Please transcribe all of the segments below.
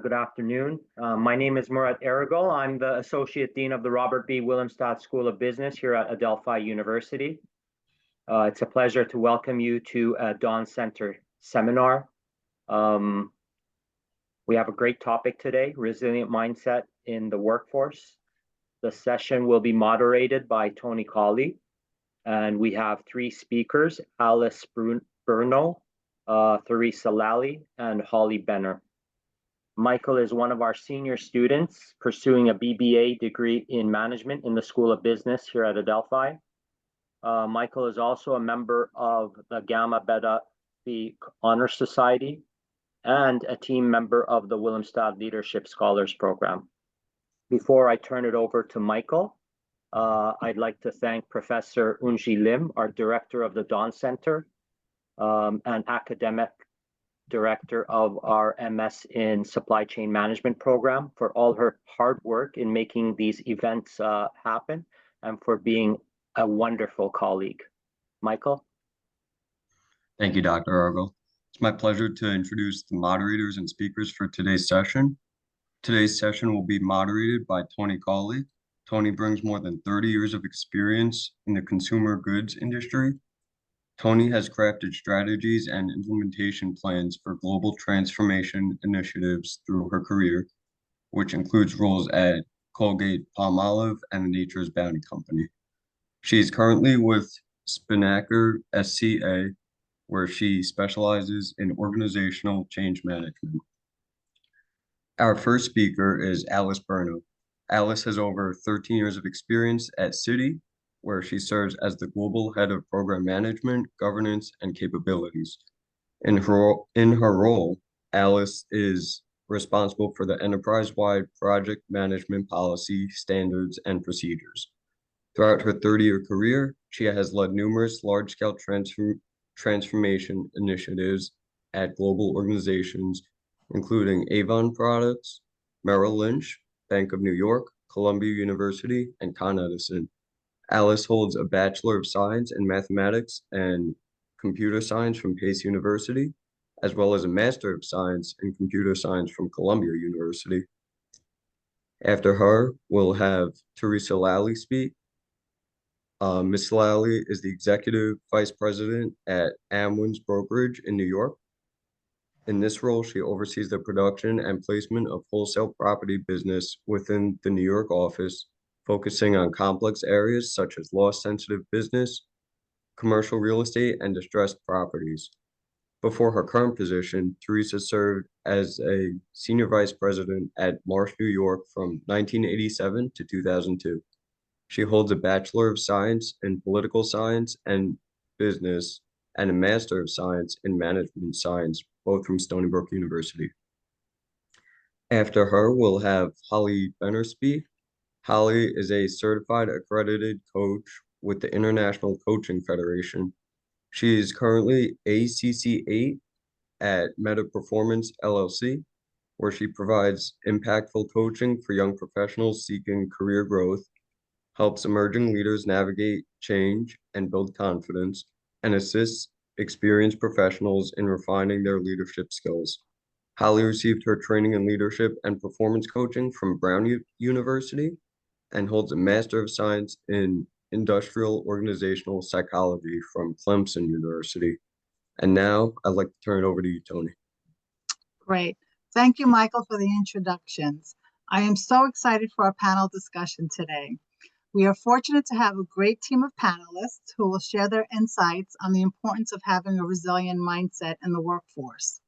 Good afternoon. My name is Murat Ergol. I'm the Associate Dean of the Robert B. Willemstad School of Business here at Adelphi University. It's a pleasure to welcome you to a Dawn Center seminar. We have a great topic today, resilient mindset in the workforce. The session will be moderated by Tony Colley, and we have three speakers, Alice Bruno, Theresa Lally, and Holly Benner. Michael is one of our senior students pursuing a BBA degree in management in the School of Business here at Adelphi. Michael is also a member of the Gamma Beta Phi Honor Society and a team member of the Willemstad Leadership Scholars Program. Before I turn it over to Michael, I'd like to thank Professor Unji Lim, our director of the Dawn Center, and academic director of our MS in Supply Chain Management program, for all her hard work in making these events happen and for being a wonderful colleague. Michael? Thank you, Dr. Argel. It's my pleasure to introduce the moderators and speakers for today's session. Today's session will be moderated by Tony Colley. Tony brings more than 30 years of experience in the consumer goods industry. Tony has crafted strategies and implementation plans for global transformation initiatives through her career, which includes roles at Colgate Palmolive and the Nature's Bounty Company. She is currently with Spinnaker SCA, where she specializes in organizational change management. Our first speaker is Alice Bruno. Alice has over 13 years of experience at Citi, where she serves as the Global Head of Program Management, Governance, and Capabilities. In her role, Alice is responsible for the enterprise-wide project management policy, standards, and procedures. Throughout her 30-year career, she has led numerous large-scale transformation initiatives at global organizations, including Avon Products, Merrill Lynch, Bank of New York, Columbia University, and Con Edison. Alice holds a Bachelor of Science in Mathematics and Computer Science from Pace University, as well as a Master of Science in Computer Science from Columbia University. After her, we'll have Theresa Lally speak. Ms. Lally is the Executive Vice President at Amwins Brokerage in New York. In this role, she oversees the production and placement of wholesale property business within the New York office, focusing on complex areas such as loss-sensitive business, commercial real estate, and distressed properties. Before her current position, Theresa served as a Senior Vice President at Marsh, New York from 1987 to 2002. She holds a Bachelor of Science in Political Science and Business and a Master of Science in Management Science, both from Stony Brook University. After her, we'll have Holly Benner speak. Holly is a certified accredited coach with the International Coaching Federation. She is currently ACC8 at Meta Performance LLC, where she provides impactful coaching for young professionals seeking career growth, helps emerging leaders navigate change and build confidence, and assists experienced professionals in refining their leadership skills. Holly received her training in leadership and performance coaching from Brown University and holds a Master of Science in Industrial Organizational Psychology from Clemson University. And now I'd like to turn it over to you, Tony. Great. Thank you, Michael, for the introductions. I am so excited for our panel discussion today. We are fortunate to have a great team of panelists who will share their insights on the importance of having a resilient mindset in the workforce.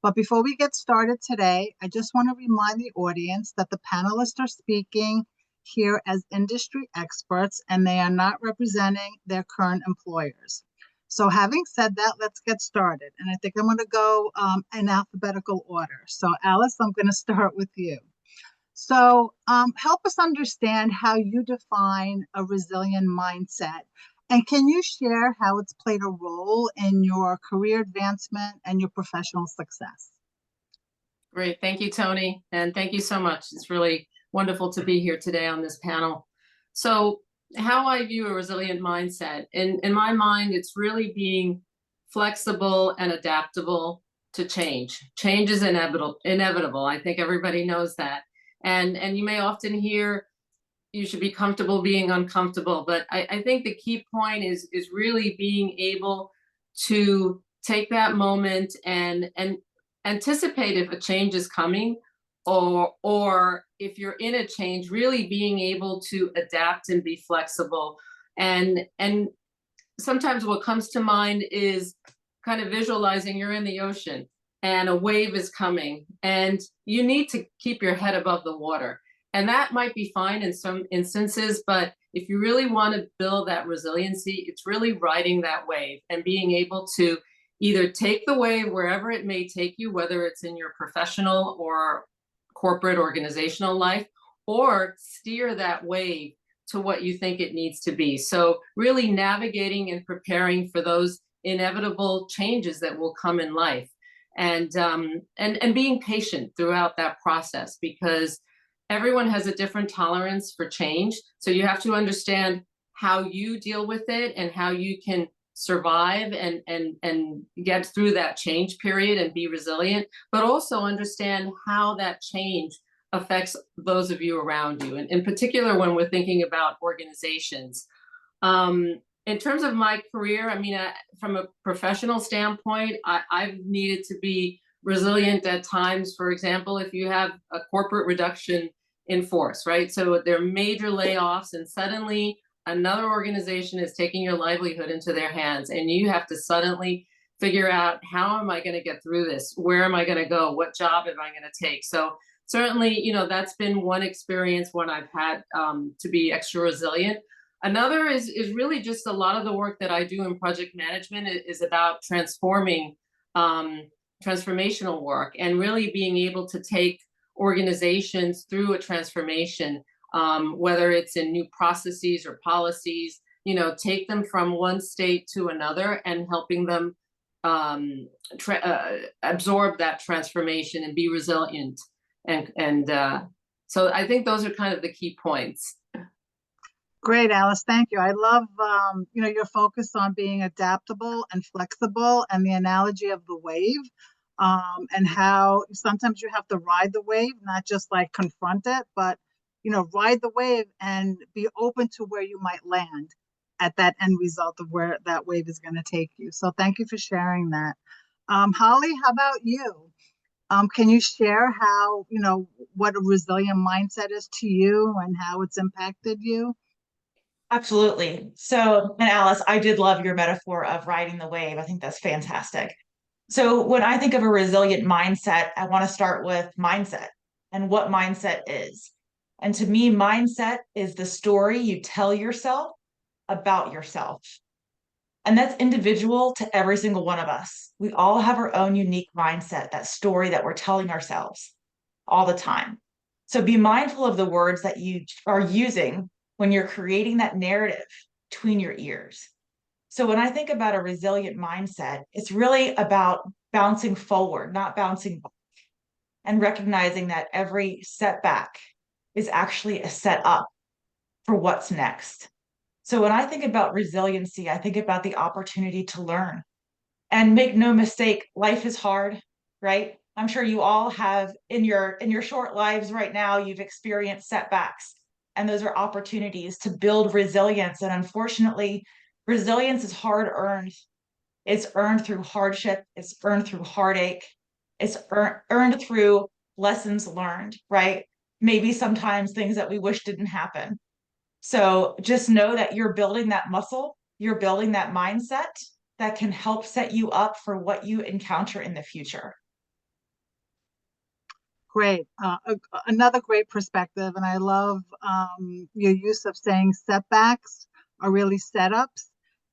But before we get started today, I just want to remind the audience that the panelists are speaking here as industry experts and they are not representing their current employers. So having said that, let's get started. And I think I'm going to go in alphabetical order. So Alice, I'm going to start with you. So help us understand how you define a resilient mindset. And can you share how it's played a role in your career advancement and your professional success? Great. Thank you, Tony. And thank you so much. It's really wonderful to be here today on this panel. So how I view a resilient mindset, in my mind, it's really being flexible and adaptable, to change. Change is inevitable. I think everybody knows that. And you may often hear you should be comfortable being uncomfortable, but I think the key point is really being able to take that moment and anticipate if a change is coming, or if you're in a change, really being able to adapt and be flexible. And sometimes what comes to mind is kind of visualizing you're in the ocean and a wave is coming and you need to keep your head above the water. And that might be fine in some instances, but if you really want to build that resiliency, it's really riding that wave and being able to either take the wave wherever it may take you, whether it's in your professional or corporate organizational life, or steer that wave to what you think it needs to be. So really navigating and preparing for those inevitable changes that will come in life, and being patient throughout that process, because everyone has a different tolerance for change. So you have to understand how you deal with it and how you can survive and get through that change period and be resilient, but also understand how that change affects those of you around you. And in particular, when we're thinking about organizations. In terms of my career, I mean, from a professional standpoint, I've needed to be resilient at times. For example, if you have a corporate reduction in force, right? So there are major layoffs and suddenly another organization is taking your livelihood into their hands, and you have to suddenly figure out, how am I going to get through this? Where am I going to go? What job am I going to take? So certainly, you know, that's been one experience when I've had to be extra resilient. Another is really just a lot of the work that I do in project management is about transforming, transformational work, and really being able to take organizations through a transformation, whether it's in new processes or policies, you know, take them from one state to another and helping them absorb that transformation and be resilient. And so I think those are kind of the key points. Great, Alice. Thank you. I love, your focus on being adaptable and flexible, and the analogy of the wave, and how sometimes you have to ride the wave, not just like confront it, but, ride the wave and be open to where you might land at that end result of where that wave is going to take you. So thank you for sharing that. Holly, how about you? Can you share how, what a resilient mindset is to you and how it's impacted you? Absolutely. So, and Alice, I did love your metaphor of riding the wave. I think that's fantastic. So when I think of a resilient mindset, I want to start with mindset and what mindset is. And to me, mindset is the story you tell yourself about yourself. And that's individual to every single one of us. We all have our own unique mindset, that story that we're telling ourselves all the time. So be mindful of the words that you are using when you're creating that narrative between your ears. So when I think about a resilient mindset, it's really about bouncing forward, not bouncing back, and recognizing that every setback is actually a setup for what's next. So when I think about resiliency, I think about the opportunity to learn. And make no mistake, life is hard, right? I'm sure you all have in your short lives right now, you've experienced setbacks, and those are opportunities to build resilience. And unfortunately, resilience is hard earned. It's earned through hardship. It's earned through heartache. It's earned through lessons learned, right? Maybe sometimes things that we wish didn't happen. So just know that you're building that muscle, you're building that mindset that can help set you up for what you encounter in the future. Great. Another great perspective. And I love your use of saying setbacks are really setups,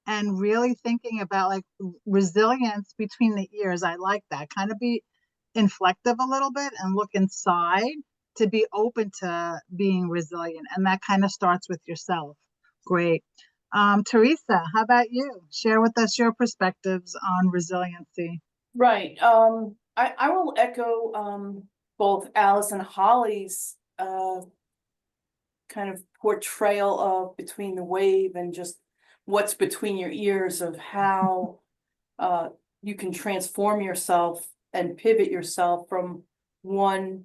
and really thinking about like resilience between the ears. I like that. Kind of be inflective a little bit and look inside to be open to being resilient. And that kind of starts with yourself. Great. Teresa, how about you? Share with us your perspectives on resiliency. Right. I will echo both Alice and Holly's kind of portrayal of between the wave and just what's between your ears, of how you can transform yourself and pivot yourself from one,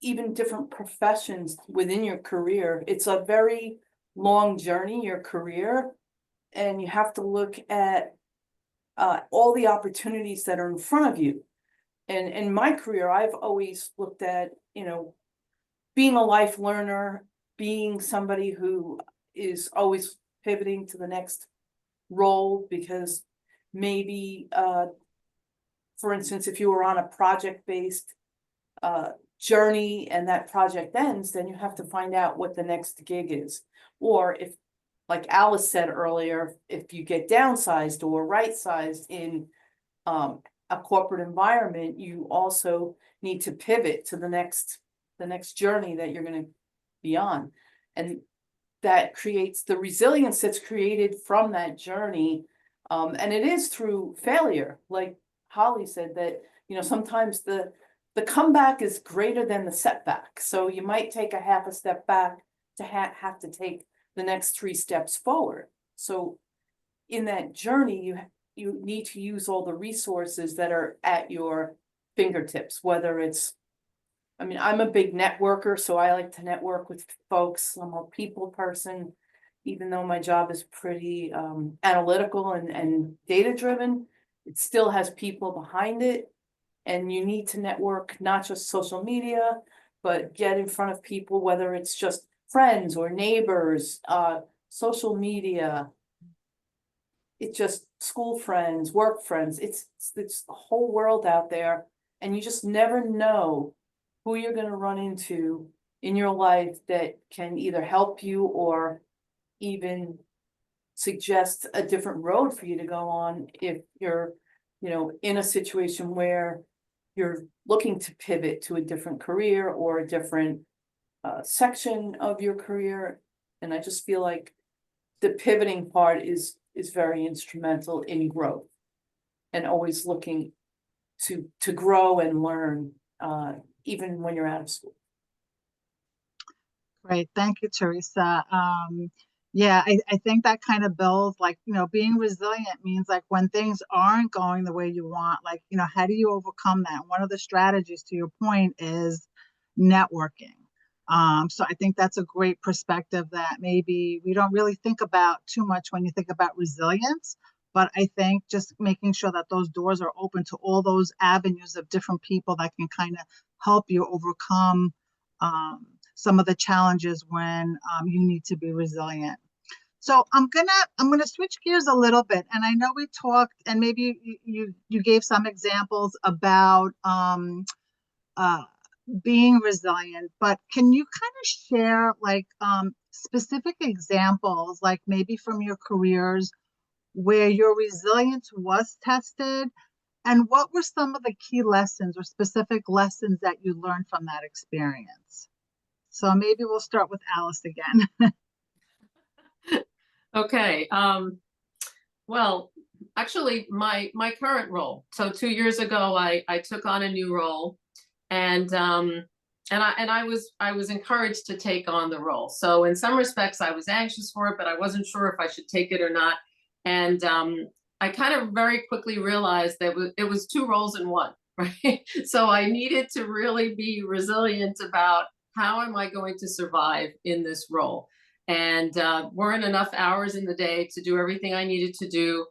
even different professions within your career. It's a very long journey, your career, and you have to look at all the opportunities that are in front of you. And in my career, I've always looked at, being a life learner, being somebody who is always pivoting to the next role, because maybe, for instance, if you were on a project-based journey and that project ends, then you have to find out what the next gig is. Or if, like Alice said earlier, if you get downsized or right-sized in a corporate environment, you also need to pivot to the next journey that you're going to be on. And that creates the resilience that's created from that journey. And it is through failure, like Holly said, that, sometimes the comeback is greater than the setback. So you might take a half a step back to have to take the next 3 steps forward. So in that journey, you need to use all the resources that are at your fingertips, whether it's, I'm a big networker, so I like to network with folks. I'm a people person, even though my job is pretty analytical and data driven, it still has people behind it. And you need to network, not just social media, but get in front of people, whether it's just friends or neighbors, social media. It's just school friends, work friends. It's a whole world out there, and you just never know who you're going to run into in your life that can either help you or even suggest a different road for you to go on if you're, in a situation where you're looking to pivot to a different career or a different section of your career. And I just feel like the pivoting part is very instrumental in growth, and always looking to grow and learn, even when you're out of school. Great, thank you, Teresa. Yeah, I think that kind of builds, like, being resilient means, like, when things aren't going the way you want, like, how do you overcome that? One of the strategies, to your point, is networking. So I think that's a great perspective that maybe we don't really think about too much when you think about resilience. But I think just making sure that those doors are open to all those avenues of different people that can kind of help you overcome some of the challenges when you need to be resilient. So I'm gonna switch gears a little bit, and I know we talked, and maybe you gave some examples about being resilient, but can you kind of share, like, specific examples, like maybe from your careers, where your resilience was tested, and what were some of the key lessons or specific lessons that you learned from that experience? So maybe we'll start with Alice again. Okay. Well, actually, my current role. So 2 years ago, I took on a new role, and I was encouraged to take on the role. So in some respects, I was anxious for it, but I wasn't sure if I should take it or not. And I kind of very quickly realized that it was 2 roles in one, right? So I needed to really be resilient about how am I going to survive in this role. And weren't enough hours in the day to do everything I needed to do.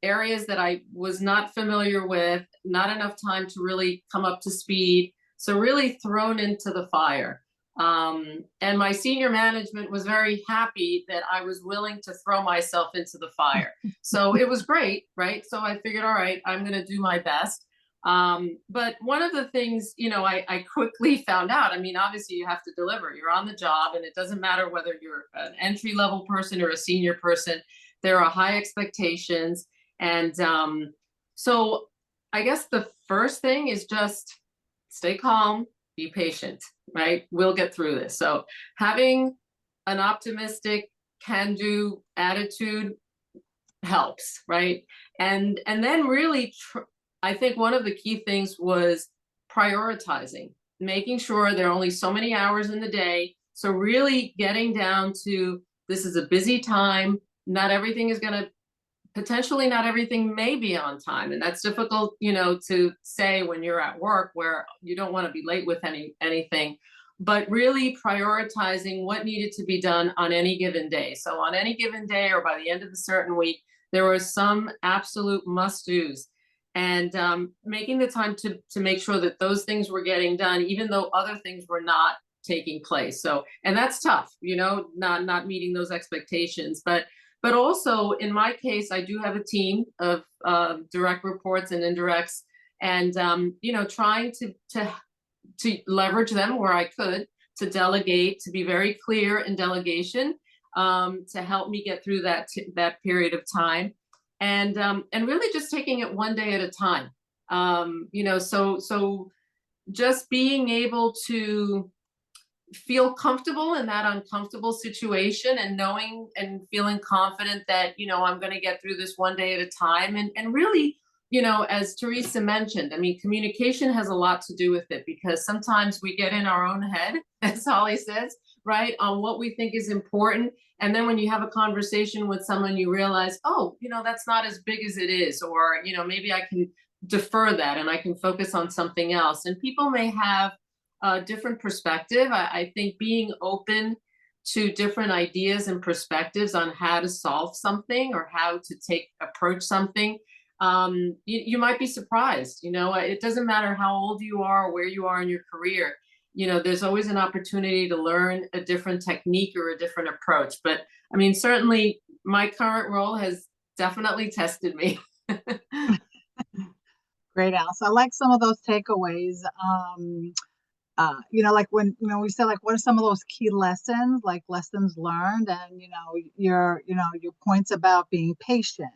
Areas that I was not familiar with, not enough time to really come up to speed. So really thrown into the fire. And my senior management was very happy that I was willing to throw myself into the fire. So it was great, right? So I figured, all right, I'm going to do my best. But one of the things, I quickly found out, obviously you have to deliver. You're on the job, and it doesn't matter whether you're an entry level person or a senior person. There are high expectations. And so I guess the first thing is just stay calm, be patient, right? We'll get through this. So having an optimistic can-do attitude helps, right? And then really, I think one of the key things was prioritizing, making sure there are only so many hours in the day. So really getting down to, this is a busy time. Not everything is going to potentially not everything may be on time, and that's difficult, to say when you're at work where you don't want to be late with anything, but really prioritizing what needed to be done on any given day. So on any given day or by the end of a certain week, there were some absolute must-dos, and making the time to make sure that those things were getting done, even though other things were not taking place. So, and that's tough, not meeting those expectations, but also in my case, I do have a team of direct reports and indirects, and trying to leverage them where I could, to delegate, to be very clear in delegation, to help me get through that period of time, and really just taking it one day at a time. So just being able to feel comfortable in that uncomfortable situation, and knowing and feeling confident that I'm going to get through this one day at a time, and really, as Teresa mentioned, I mean, communication has a lot to do with it, because sometimes we get in our own head, as Holly says, right, on what we think is important, and then when you have a conversation with someone, you realize, oh, that's not as big as it is, or maybe I can defer that and I can focus on something else. And people may have a different perspective. I think being open to different ideas and perspectives on how to solve something or how to approach something, you might be surprised. It doesn't matter how old you are or where you are in your career. There's always an opportunity to learn a different technique or a different approach. But I mean, certainly my current role has definitely tested me. Great, Alice. I like some of those takeaways. Like when, we said, like, what are some of those key lessons, like lessons learned, and, your points about being patient,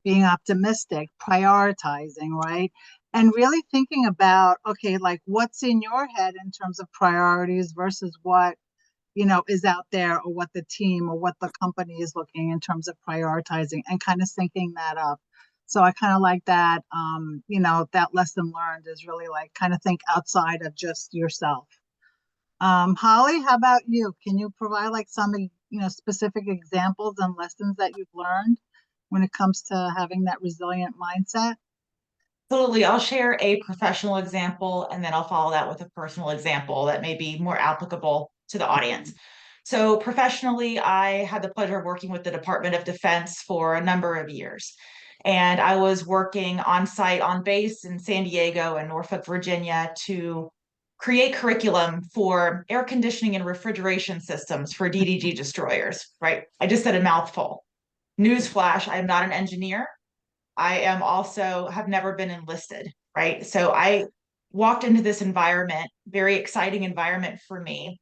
being optimistic, prioritizing, right? And really thinking about, okay, like what's in your head in terms of priorities versus what, is out there, or what the team or what the company is looking in terms of prioritizing, and kind of syncing that up. So I kind of like that, that lesson learned is really like kind of think outside of just yourself. Holly, how about you? Can you provide like some, specific examples and lessons that you've learned when it comes to having that resilient mindset? Absolutely. I'll share a professional example and then I'll follow that with a personal example that may be more applicable to the audience. So professionally, I had the pleasure of working with the Department of Defense for a number of years. And I was working on site, on base in San Diego and Norfolk, Virginia, to create curriculum for air conditioning and refrigeration systems for DDG destroyers, right? I just said a mouthful. Newsflash, I'm not an engineer. I am also have never been enlisted, right? So I walked into this environment, very exciting environment for me,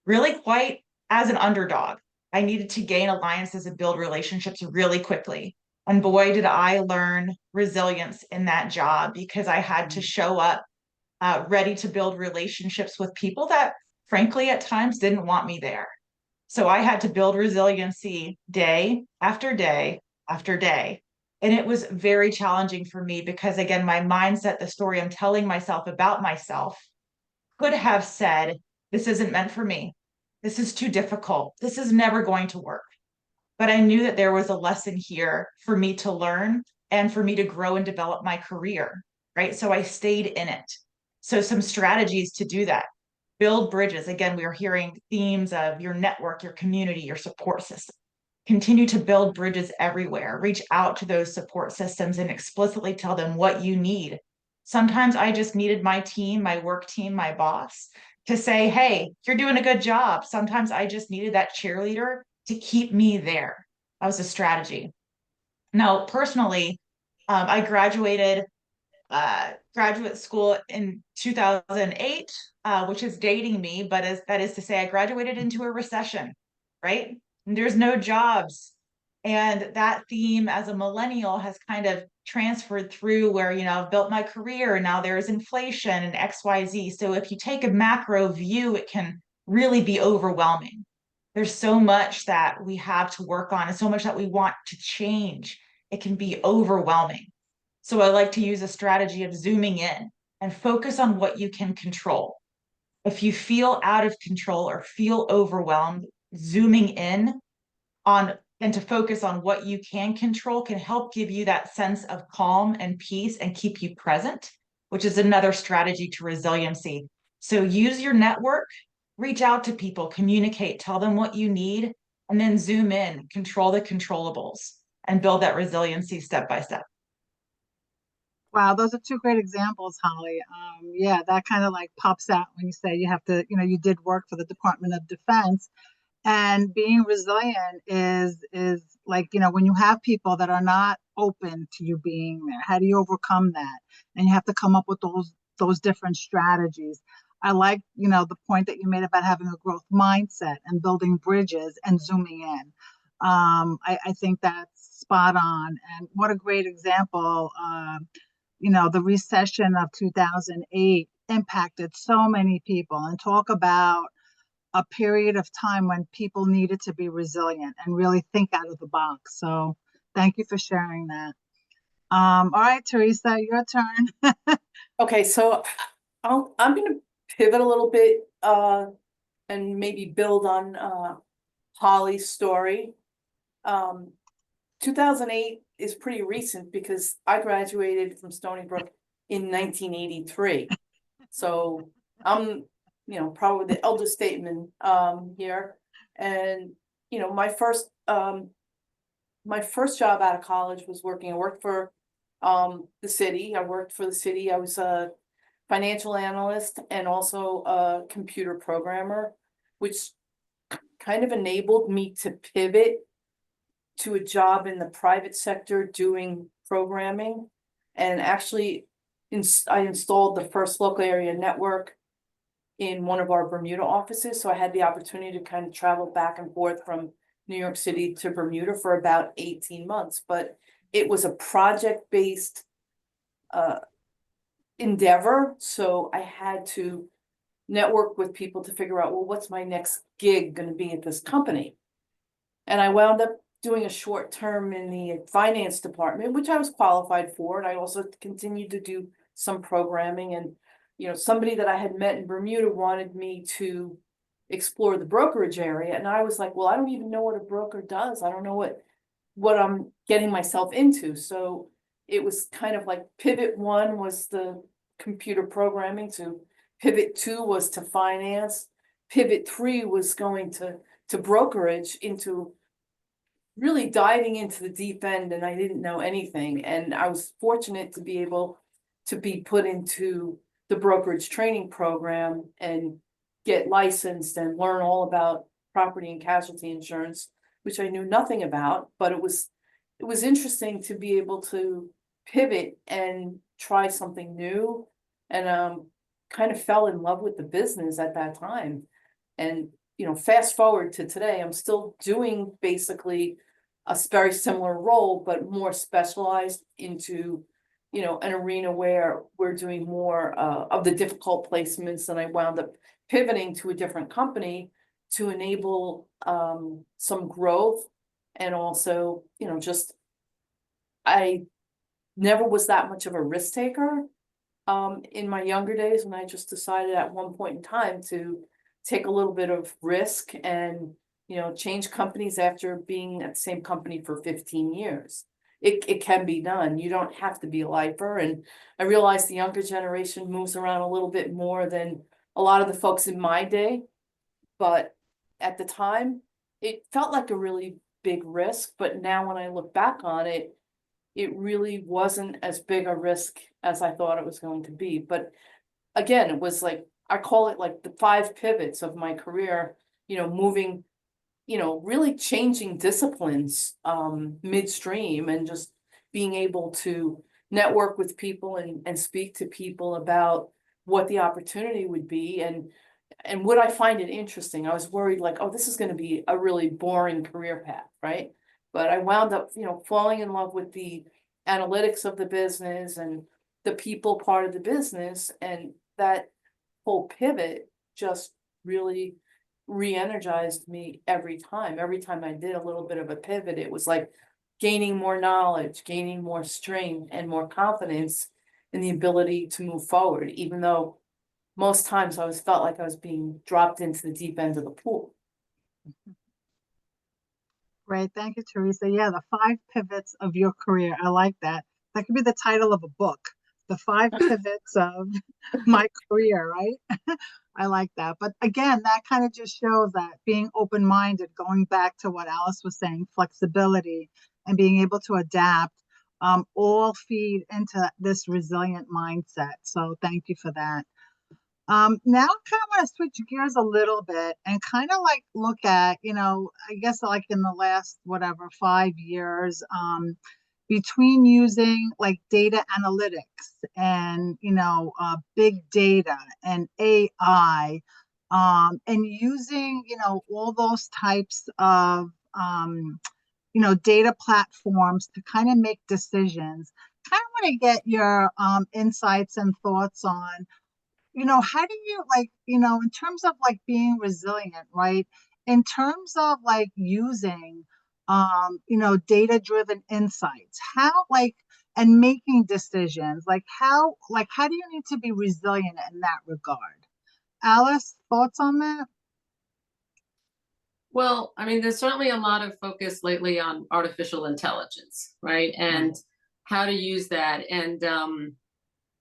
really quite as an underdog. I needed to gain alliances and build relationships really quickly. And boy, did I learn resilience in that job, because I had to show up ready to build relationships with people that, frankly, at times didn't want me there. So I had to build resiliency day after day after day. And it was very challenging for me because, again, my mindset, the story I'm telling myself about myself, could have said, this isn't meant for me. This is too difficult. This is never going to work. But I knew that there was a lesson here for me to learn and for me to grow and develop my career, right? So I stayed in it. So some strategies to do that. Build bridges. Again, we are hearing themes of your network, your community, your support system. Continue to build bridges everywhere. Reach out to those support systems and explicitly tell them what you need. Sometimes I just needed my team, my work team, my boss to say, hey, you're doing a good job. Sometimes I just needed that cheerleader to keep me there. That was a strategy. Now, personally, I graduated graduate school in 2008, which is dating me, but that is to say, I graduated into a recession, right? And there's no jobs. And that theme as a millennial has kind of transferred through where, I've built my career and now there's inflation and XYZ. So if you take a macro view, it can really be overwhelming. There's so much that we have to work on and so much that we want to change. It can be overwhelming. So I like to use a strategy of zooming in and focus on what you can control. If you feel out of control or feel overwhelmed, zooming in on and to focus on what you can control can help give you that sense of calm and peace and keep you present, which is another strategy to resiliency. So use your network, reach out to people, communicate, tell them what you need, and then zoom in, control the controllables, and build that resiliency step by step. Wow, those are two great examples, Holly. Yeah, that kind of like pops out when you say you have to, you did work for the Department of Defense, and being resilient is like, when you have people that are not open to you being there, how do you overcome that? And you have to come up with those different strategies. I like, the point that you made about having a growth mindset and building bridges and zooming in. I think that's spot on. And what a great example. The recession of 2008 impacted so many people, and talk about a period of time when people needed to be resilient and really think out of the box. So thank you for sharing that. All right, Teresa, your turn. Okay, so I'm gonna pivot a little bit, and maybe build on, Holly's story. 2008 is pretty recent because I graduated from Stony Brook in 1983. So I'm, probably the elder statesman, here. And, my first job out of college was I worked for, the city. I worked for the city. I was a financial analyst and also a computer programmer, which kind of enabled me to pivot to a job in the private sector doing programming. And actually, I installed the first local area network in one of our Bermuda offices. So I had the opportunity to kind of travel back and forth from New York City to Bermuda for about 18 months. But it was a project-based endeavor. So I had to network with people to figure out, well, what's my next gig going to be at this company? And I wound up doing a short term in the finance department, which I was qualified for. And I also continued to do some programming. And, somebody that I had met in Bermuda wanted me to explore the brokerage area. And I was like, well, I don't even know what a broker does. I don't know what I'm getting myself into. So it was kind of like pivot one was the computer programming, to pivot two was to finance, pivot three was going to brokerage, into really diving into the deep end, and I didn't know anything. And I was fortunate to be able to be put into the brokerage training program and get licensed and learn all about property and casualty insurance, which I knew nothing about, but it was interesting to be able to pivot and try something new. And kind of fell in love with the business at that time. And fast forward to today, I'm still doing basically a very similar role, but more specialized into, an arena where we're doing more of the difficult placements. And I wound up pivoting to a different company to enable some growth. And also, just I never was that much of a risk taker in my younger days, when I just decided at one point in time to take a little bit of risk and, change companies after being at the same company for 15 years. It can be done. You don't have to be a lifer. And I realize the younger generation moves around a little bit more than a lot of the folks in my day. But at the time, it felt like a really big risk. But now when I look back on it, it really wasn't as big a risk as I thought it was going to be. But again, it was like, I call it like the 5 pivots of my career, moving, really changing disciplines midstream, and just being able to network with people and speak to people about what the opportunity would be. And would I find it interesting? I was worried like, oh, this is going to be a really boring career path, right? But I wound up, falling in love with the analytics of the business and the people part of the business. And that whole pivot just really re-energized me every time. Every time I did a little bit of a pivot, it was like gaining more knowledge, gaining more strength and more confidence in the ability to move forward, even though most times I felt like I was being dropped into the deep end of the pool. Great. Thank you, Teresa. Yeah, the 5 pivots of your career. I like that. That could be the title of a book. The 5 pivots of my career, right? I like that. But again, that kind of just shows that being open-minded, going back to what Alice was saying, flexibility and being able to adapt, all feed into this resilient mindset. So thank you for that. Now I kind of want to switch gears a little bit and kind of like look at, I guess like in the last, whatever, 5 years, between using like data analytics and, big data and AI, and using, all those types of, data platforms to kind of make decisions. Kind of want to get your insights and thoughts on, how do you like, in terms of like being resilient, right? In terms of like using, data-driven insights, how like, and making decisions, how do you need to be resilient in that regard? Alice, thoughts on that? Well, I mean, there's certainly a lot of focus lately on artificial intelligence, right? And how to use that. And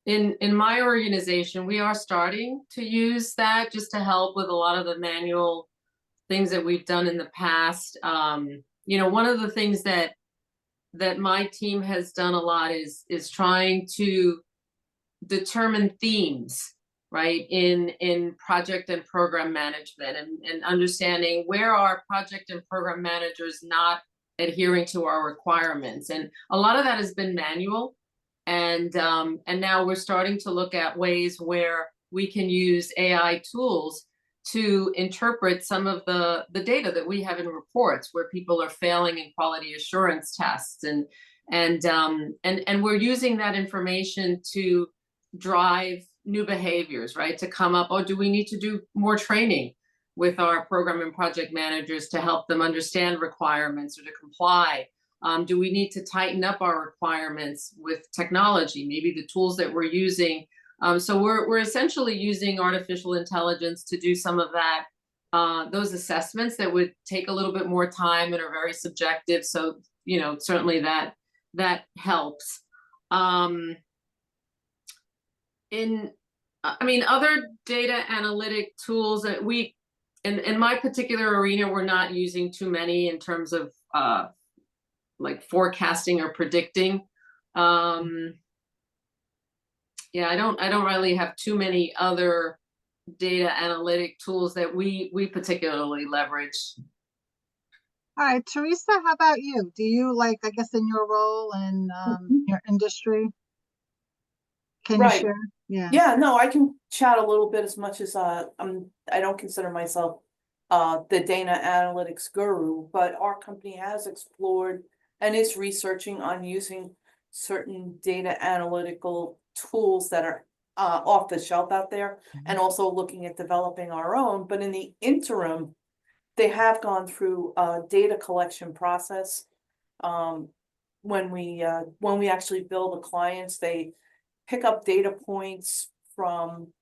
in my organization, we are starting to use that just to help with a lot of the manual things that we've done in the past. One of the things that my team has done a lot is trying to determine themes, right, in project and program management, and understanding where are project and program managers not adhering to our requirements. And a lot of that has been manual. And now we're starting to look at ways where we can use AI tools to interpret some of the data that we have in reports where people are failing in quality assurance tests, and we're using that information to drive new behaviors, right? To come up, oh, do we need to do more training with our program and project managers to help them understand requirements or to comply? Do we need to tighten up our requirements with technology, maybe the tools that we're using? So we're essentially using artificial intelligence to do some of that, those assessments that would take a little bit more time and are very subjective. So, certainly that helps. Other data analytic tools that in my particular arena, we're not using too many in terms of like forecasting or predicting. I don't really have too many other data analytic tools that we particularly leverage. All right, Teresa, how about you? Do you like, I guess, in your role and your industry? Can you Right. share? Yeah. Yeah, no, I can chat a little bit as much as I don't consider myself the data analytics guru, but our company has explored and is researching on using certain data analytical tools that are off the shelf out there, and also looking at developing our own. But in the interim, they have gone through a data collection process. When we actually bill the clients, they pick up data points from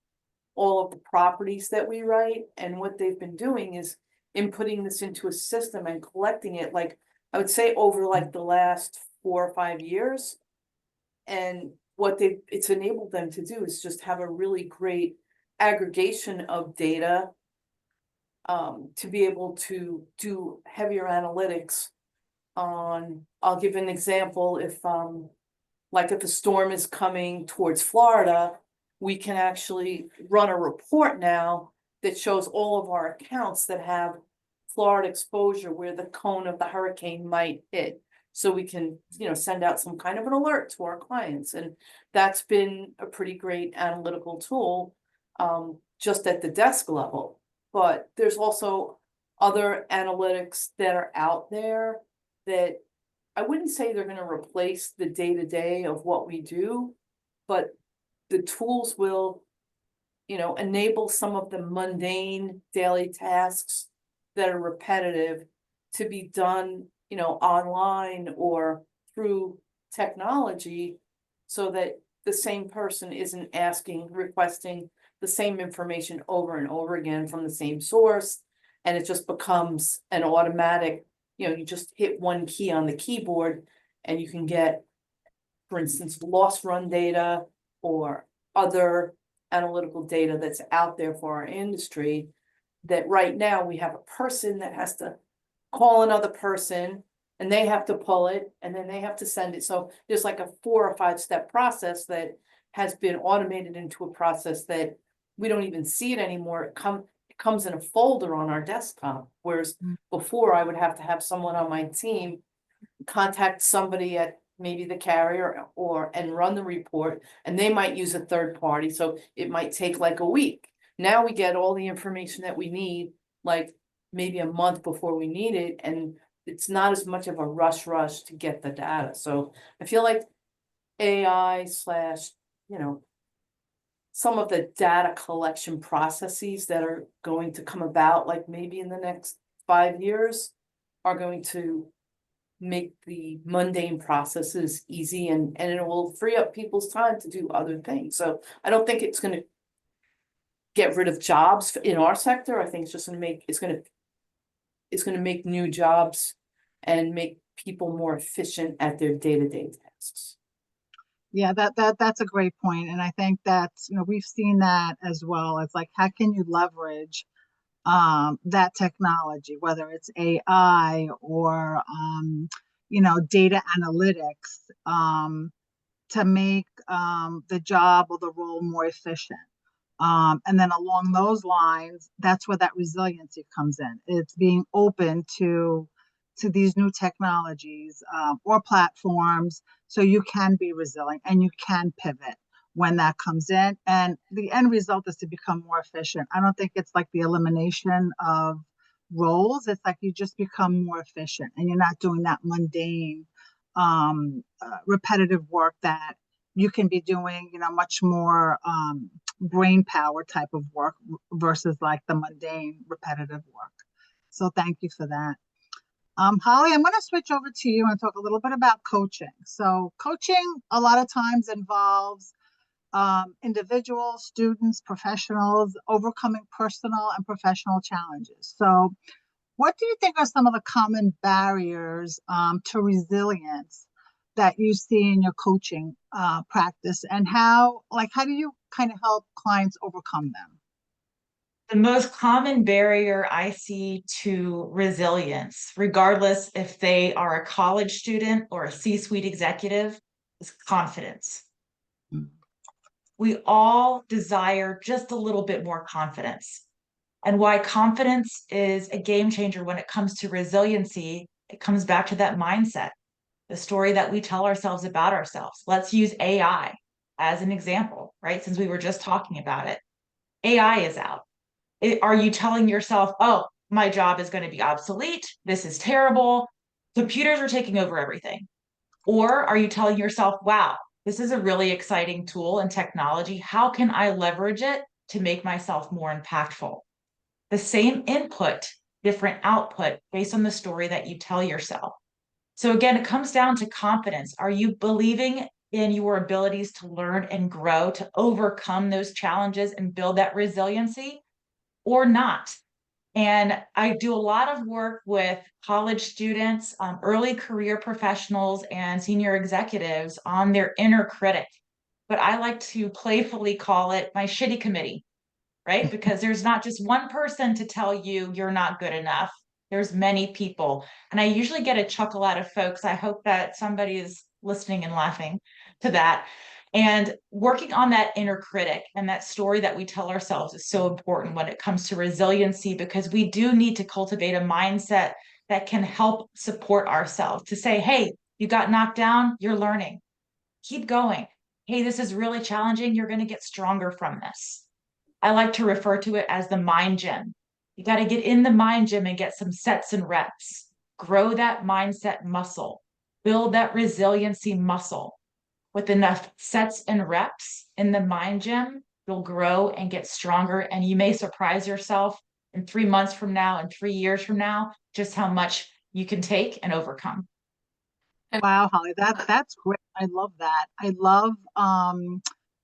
all of the properties that we write, and what they've been doing is inputting this into a system and collecting it, like I would say over like the last 4 or 5 years. And what it's enabled them to do is just have a really great aggregation of data, to be able to do heavier analytics on. I'll give an example. If a storm is coming towards Florida, we can actually run a report now that shows all of our accounts that have Florida exposure, where the cone of the hurricane might hit. So we can, send out some kind of an alert to our clients. And that's been a pretty great analytical tool, just at the desk level. But there's also other analytics that are out there that I wouldn't say they're going to replace the day-to-day of what we do, but the tools will, enable some of the mundane daily tasks that are repetitive to be done, online or through technology, so that the same person isn't requesting the same information over and over again from the same source, and it just becomes an automatic you just hit one key on the keyboard and you can get, for instance, loss run data or other analytical data that's out there for our industry, that right now we have a person that has to call another person and they have to pull it and then they have to send it. So there's like a 4 or 5 step process that has been automated into a process that we don't even see it anymore. It comes in a folder on our desktop, whereas before I would have to have someone on my team contact somebody at maybe the carrier and run the report, and they might use a third party, so it might take like a week. Now we get all the information that we need, like maybe a month before we need it, and it's not as much of a rush to get the data. So I feel like AI slash, some of the data collection processes that are going to come about, like maybe in the next 5 years, are going to make the mundane processes easy, and it will free up people's time to do other things. So I don't think it's gonna get rid of jobs in our sector. I think it's just gonna make, it's gonna make new jobs and make people more efficient at their day-to-day tasks. Yeah, that's a great point. And I think that's, we've seen that as well. It's like, how can you leverage that technology, whether it's AI or data analytics, to make the job or the role more efficient. And then along those lines, that's where that resiliency comes in. It's being open to these new technologies or platforms, so you can be resilient and you can pivot when that comes in. And the end result is to become more efficient. I don't think it's like the elimination of roles. It's like you just become more efficient and you're not doing that mundane, repetitive work that you can be doing, much more brain power type of work versus like the mundane repetitive work. So thank you for that. Holly, I'm going to switch over to you and talk a little bit about coaching. So coaching a lot of times involves individuals, students, professionals overcoming personal and professional challenges. So what do you think are some of the common barriers to resilience that you see in your coaching practice, and how do you kind of help clients overcome them? The most common barrier I see to resilience, regardless if they are a college student or a C-suite executive, is confidence. We all desire just a little bit more confidence. And why confidence is a game changer when it comes to resiliency, it comes back to that mindset, the story that we tell ourselves about ourselves. Let's use AI as an example, right? Since we were just talking about it. AI is out. Are you telling yourself, oh, my job is going to be obsolete, this is terrible, computers are taking over everything? Or are you telling yourself, wow, this is a really exciting tool and technology, how can I leverage it to make myself more impactful? The same input, different output based on the story that you tell yourself. So again, it comes down to confidence. Are you believing in your abilities to learn and grow, to overcome those challenges and build that resiliency, or not? And I do a lot of work with college students, early career professionals, and senior executives on their inner critic. But I like to playfully call it my shitty committee, right? Because there's not just one person to tell you you're not good enough. There's many people. And I usually get a chuckle out of folks. I hope that somebody is listening and laughing to that. And working on that inner critic and that story that we tell ourselves is so important when it comes to resiliency, because we do need to cultivate a mindset that can help support ourselves to say, hey, you got knocked down, you're learning. Keep going. Hey, this is really challenging. You're going to get stronger from this. I like to refer to it as the mind gym. You got to get in the mind gym and get some sets and reps. Grow that mindset muscle. Build that resiliency muscle. With enough sets and reps in the mind gym, you'll grow and get stronger. And you may surprise yourself in 3 months from now and 3 years from now, just how much you can take and overcome. Wow, Holly, that's great. I love that. I love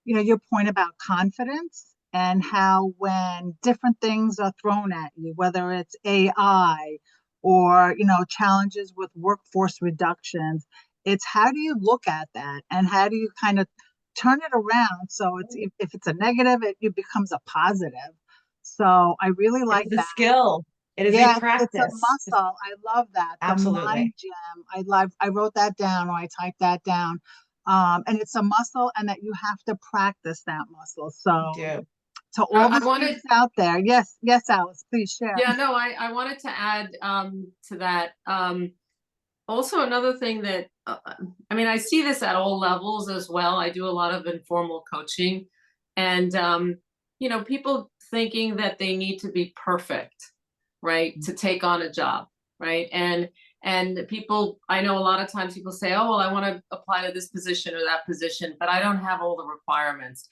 your point about confidence and how when different things are thrown at you, whether it's AI or, challenges with workforce reductions. It's how do you look at that and how do you kind of turn it around so if it's a negative, it becomes a positive. So I really like It's a that. skill. It is a Yes, it's a practice. muscle. I love that. The mind Absolutely. gym. I wrote that down, or I typed that down. And it's a muscle, and that you have to practice that muscle. So Do. to all I the wanted, students out there, yes, yes, Alice, please share. yeah, no, I wanted to add to that. Also, another thing that, I mean, I see this at all levels as well. I do a lot of informal coaching, and people thinking that they need to be perfect, right, to take on a job, right? And people, I know a lot of times people say, oh, well, I want to apply to this position or that position, but I don't have all the requirements.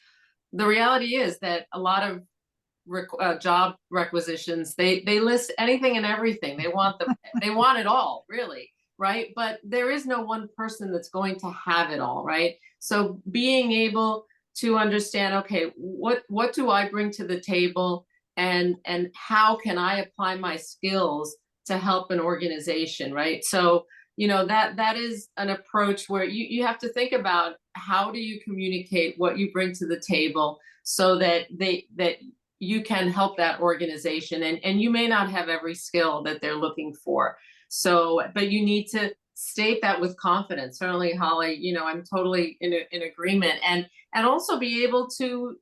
The reality is that a lot of job requisitions, they list anything and everything. They want it all, really, right? But there is no one person that's going to have it all, right? So being able to understand, okay, what do I bring to the table, and how can I apply my skills to help an organization, right? So that is an approach where you have to think about, how do you communicate what you bring to the table so that you can help that organization, and you may not have every skill that they're looking for. So, but you need to state that with confidence. Certainly, Holly, I'm totally in agreement, and also be able to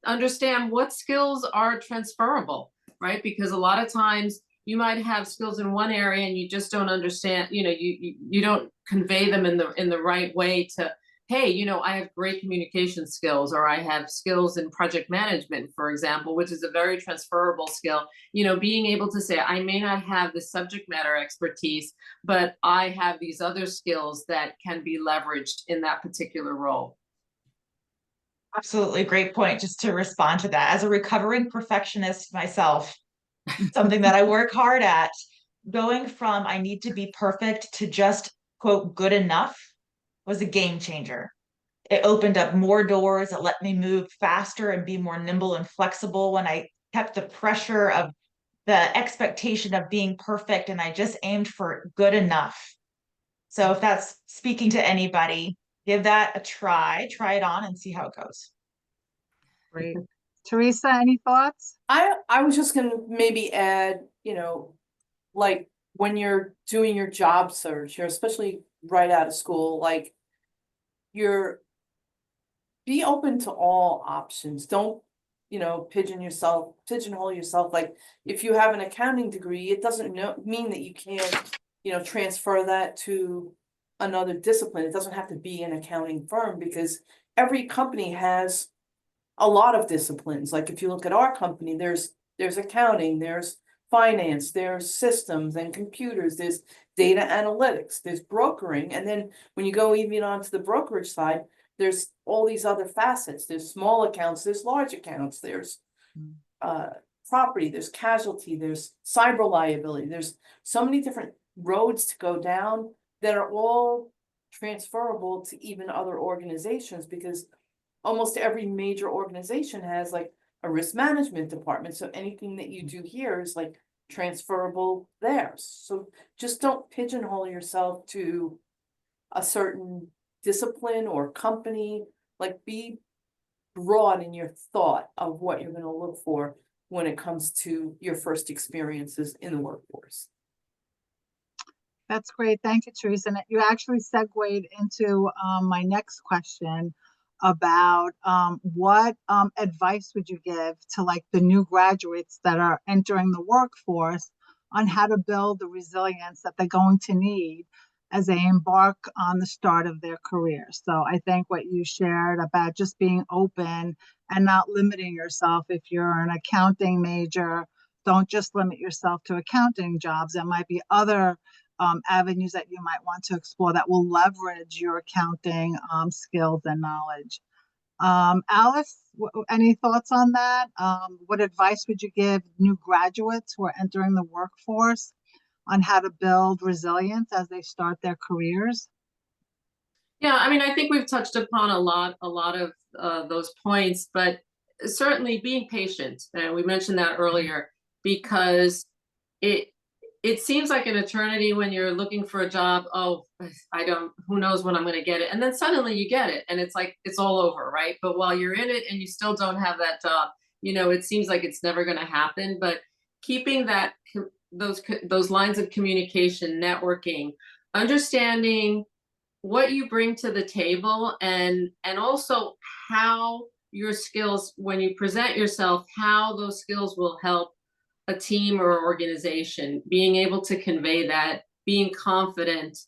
understand what skills are transferable, right? Because a lot of times you might have skills in one area and you just don't understand, you don't convey them in the right way to, hey, I have great communication skills, or I have skills in project management, for example, which is a very transferable skill. Being able to say, I may not have the subject matter expertise, but I have these other skills that can be leveraged in that particular role. Absolutely. Great point. Just to respond to that, as a recovering perfectionist myself, something that I work hard at, going from I need to be perfect to just quote good enough was a game changer. It opened up more doors. It let me move faster and be more nimble and flexible when I kept the pressure of the expectation of being perfect and I just aimed for good enough. So if that's speaking to anybody, give that a try it on and see how it goes. Great. Teresa, any thoughts? I was just gonna maybe add, like when you're doing your job search, you're especially right out of school, like be open to all options. Don't, pigeonhole yourself. Like if you have an accounting degree, it doesn't mean that you can't, transfer that to another discipline. It doesn't have to be an accounting firm, because every company has a lot of disciplines. Like if you look at our company, there's accounting, there's finance, there's systems and computers, there's data analytics, there's brokering. And then when you go even onto the brokerage side, there's all these other facets. There's small accounts, there's large accounts, there's property, there's casualty, there's cyber liability. There's so many different roads to go down that are all transferable to even other organizations, because almost every major organization has like a risk management department. So anything that you do here is like transferable there. So just don't pigeonhole yourself to a certain discipline or company. Like be broad in your thought of what you're going to look for when it comes to your first experiences in the workforce. That's great. Thank you, Teresa. And you actually segued into my next question about what advice would you give to like the new graduates that are entering the workforce on how to build the resilience that they're going to need as they embark on the start of their career. So I think what you shared about just being open and not limiting yourself. If you're an accounting major, don't just limit yourself to accounting jobs. There might be other avenues that you might want to explore that will leverage your accounting skills and knowledge. Alice, any thoughts on that? What advice would you give new graduates who are entering the workforce on how to build resilience as they start their careers? Yeah, I mean, I think we've touched upon a lot of those points, but certainly being patient. And we mentioned that earlier, because it seems like an eternity when you're looking for a job. Oh, who knows when I'm going to get it. And then suddenly you get it and it's like, it's all over, right? But while you're in it and you still don't have that job, it seems like it's never going to happen. But keeping those lines of communication, networking, understanding what you bring to the table, and also how your skills, when you present yourself, how those skills will help a team or organization, being able to convey that, being confident,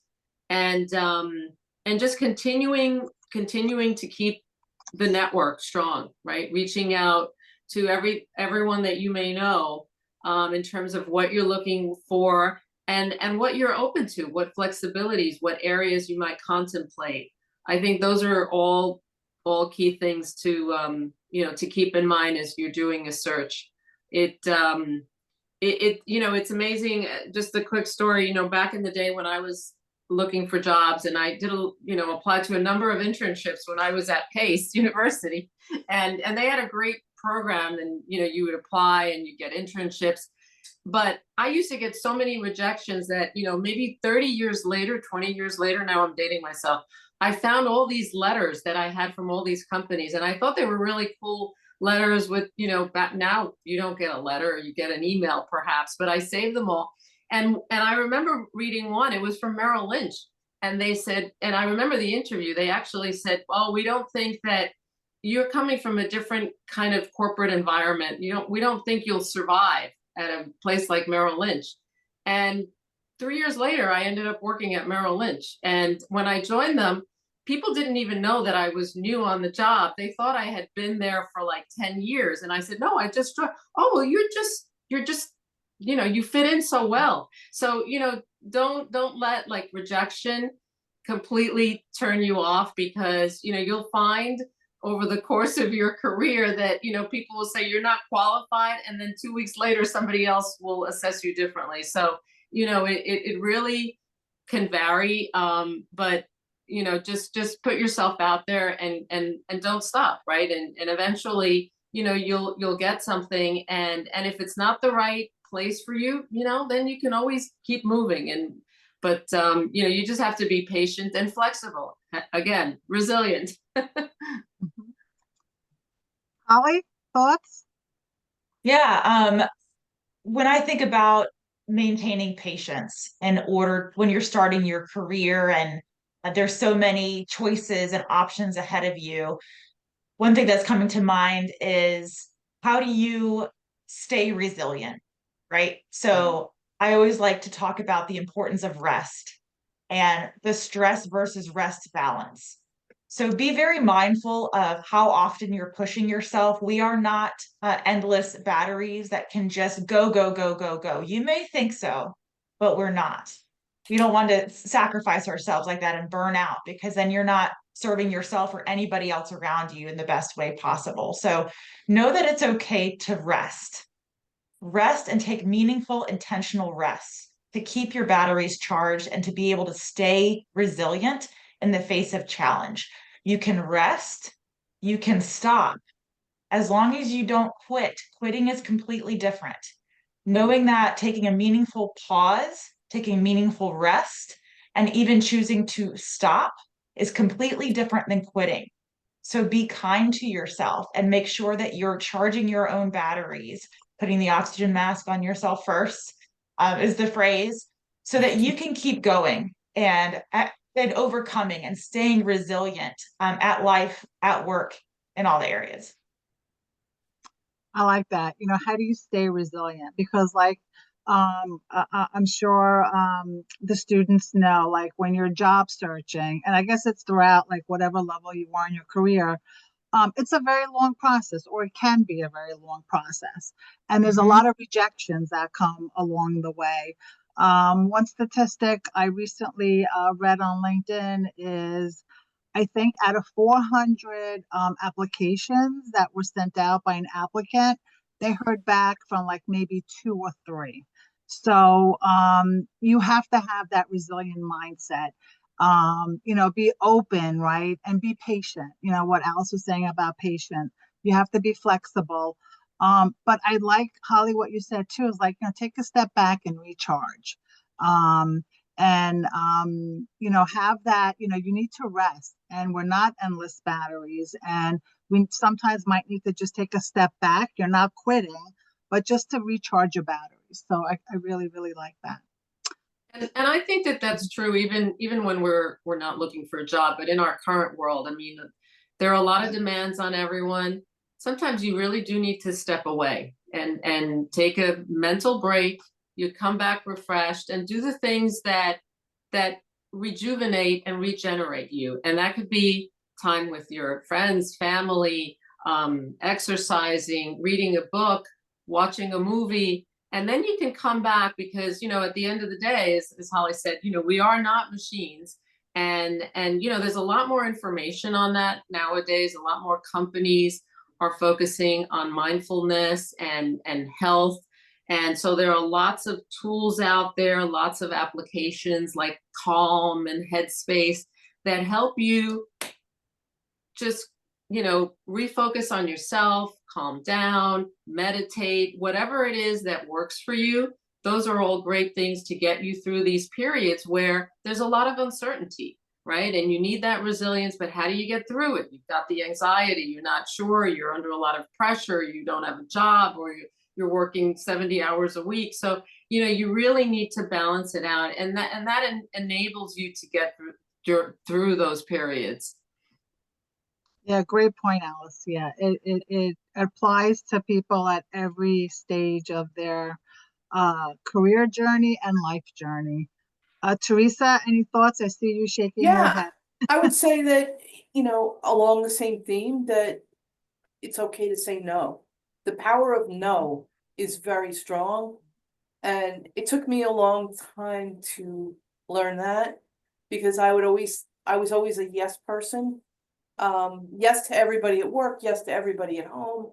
and just continuing to keep the network strong, right? Reaching out to everyone that you may know, in terms of what you're looking for, and what you're open to, what flexibilities, what areas you might contemplate. I think those are all key things to to keep in mind as you're doing a search. It's amazing. Just a quick story, back in the day when I was looking for jobs, and I did apply to a number of internships when I was at Pace University, and they had a great program, and you would apply and you get internships. But I used to get so many rejections that, maybe 30 years later, 20 years later, now I'm dating myself, I found all these letters that I had from all these companies, and I thought they were really cool letters with, back now you don't get a letter, you get an email perhaps, but I saved them all. And I remember reading one, it was from Merrill Lynch. And they said, and I remember the interview, they actually said, oh, we don't think that you're coming from a different kind of corporate environment. We don't think you'll survive at a place like Merrill Lynch. And 3 years later, I ended up working at Merrill Lynch. And when I joined them, people didn't even know that I was new on the job. They thought I had been there for like 10 years. And I said, no, I just joined. Oh, well, you're just, you fit in so well. So, don't let like rejection completely turn you off, because, you'll find over the course of your career that, people will say you're not qualified. And then 2 weeks later, somebody else will assess you differently. So, it really can vary. But just put yourself out there and don't stop, right? And eventually, you'll get something. And if it's not the right place for you, then you can always keep moving. But you just have to be patient and flexible. Again, resilient. Holly, thoughts? Yeah, when I think about maintaining patience in order when you're starting your career and there's so many choices and options ahead of you, one thing that's coming to mind is how do you stay resilient, right? So I always like to talk about the importance of rest and the stress versus rest balance. So be very mindful of how often you're pushing yourself. We are not endless batteries that can just go, go, go, go, go. You may think so, but we're not. We don't want to sacrifice ourselves like that and burn out, because then you're not serving yourself or anybody else around you in the best way possible. So know that it's okay to rest. Rest and take meaningful, intentional rests to keep your batteries charged and to be able to stay resilient in the face of challenge. You can rest, you can stop. As long as you don't quit, quitting is completely different. Knowing that taking a meaningful pause, taking meaningful rest, and even choosing to stop is completely different than quitting. So be kind to yourself and make sure that you're charging your own batteries. Putting the oxygen mask on yourself first is the phrase, so that you can keep going and overcoming and staying resilient at life, at work, in all the areas. I like that. How do you stay resilient? Because I'm sure the students know, like when you're job searching, and I guess it's throughout like whatever level you are in your career, it's a very long process, or it can be a very long process. And there's a lot of rejections that come along the way. One statistic I recently read on LinkedIn is, I think out of 400 applications that were sent out by an applicant, they heard back from like maybe 2 or 3. So you have to have that resilient mindset. Be open, right? And be patient. What Alice was saying about patient. You have to be flexible. But I like, Holly, what you said too, is like, take a step back and recharge. Um, have that, you need to rest, and we're not endless batteries. And we sometimes might need to just take a step back. You're not quitting, but just to recharge your batteries. So I really, really like that. And I think that that's true even when we're not looking for a job, but in our current world, I mean, there are a lot of demands on everyone. Sometimes you really do need to step away and take a mental break. You come back refreshed and do the things that rejuvenate and regenerate you. And that could be time with your friends, family, exercising, reading a book, watching a movie. And then you can come back because, at the end of the day, as Holly said, we are not machines. And there's a lot more information on that nowadays. A lot more companies are focusing on mindfulness and health. And so there are lots of tools out there, lots of applications like Calm and Headspace that help you just, refocus on yourself, calm down, meditate, whatever it is that works for you. Those are all great things to get you through these periods where there's a lot of uncertainty, right? And you need that resilience, but how do you get through it? You've got the anxiety, you're not sure, you're under a lot of pressure, you don't have a job, or you're working 70 hours a week. So, you really need to balance it out. And that enables you to get through those periods. Yeah, great point, Alice. Yeah, it applies to people at every stage of their career journey and life journey. Teresa, any thoughts? I see you shaking your Yeah, head. I would say that, along the same theme, that it's okay to say no. The power of no is very strong. And it took me a long time to learn that, because I was always a yes person. Yes to everybody at work, yes to everybody at home.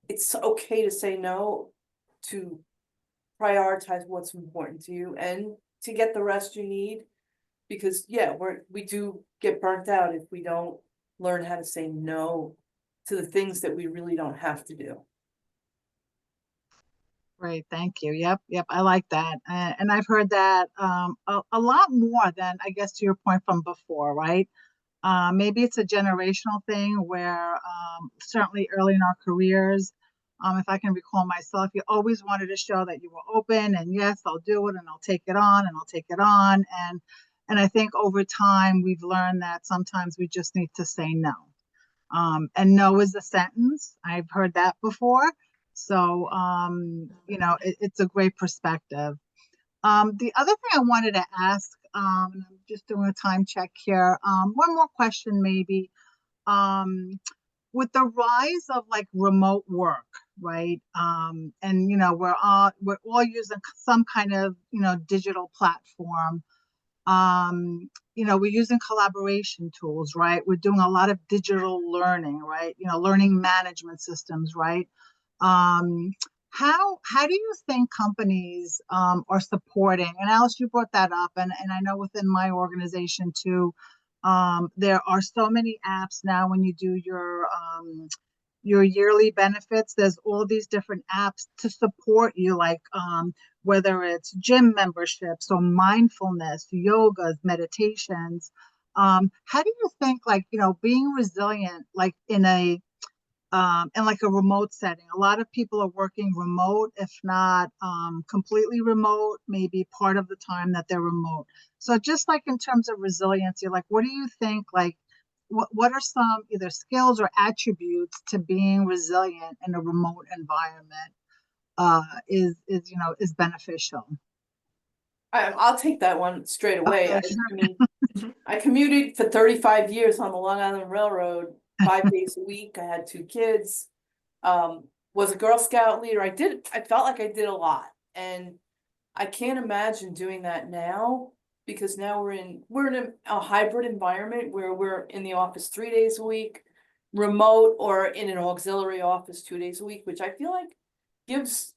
It's okay to say no, to prioritize what's important to you, and to get the rest you need. Because yeah, we do get burnt out if we don't learn how to say no to the things that we really don't have to do. Great, thank you. Yep, I like that. And I've heard that a lot more than, I guess, to your point from before, right? Maybe it's a generational thing where certainly early in our careers, if I can recall myself, you always wanted to show that you were open and yes, I'll do it and I'll take it on and I'll take it on. And I think over time we've learned that sometimes we just need to say no. And no is a sentence. I've heard that before. So, it's a great perspective. The other thing I wanted to ask, I'm just doing a time check here. One more question, maybe. With the rise of like remote work, right? And we're all using some kind of digital platform. We're using collaboration tools, right? We're doing a lot of digital learning, right? Learning management systems, right? Um, how do you think companies are supporting? And Alice, you brought that up, and I know within my organization too, there are so many apps now when you do your yearly benefits. There's all these different apps to support you, like whether it's gym memberships or mindfulness, yogas, meditations. How do you think, like, being resilient, like in like a remote setting? A lot of people are working remote, if not completely remote, maybe part of the time that they're remote. So just like in terms of resiliency, like what do you think, like what are some either skills or attributes to being resilient in a remote environment is beneficial? I'll take that one straight away. Okay, I sure. mean, I commuted for 35 years on the Long Island Railroad, 5 days a week. I had 2 kids. Was a Girl Scout leader. I felt like I did a lot. And I can't imagine doing that now, because now we're in a hybrid environment where we're in the office 3 days a week, remote, or in an auxiliary office 2 days a week, which I feel like gives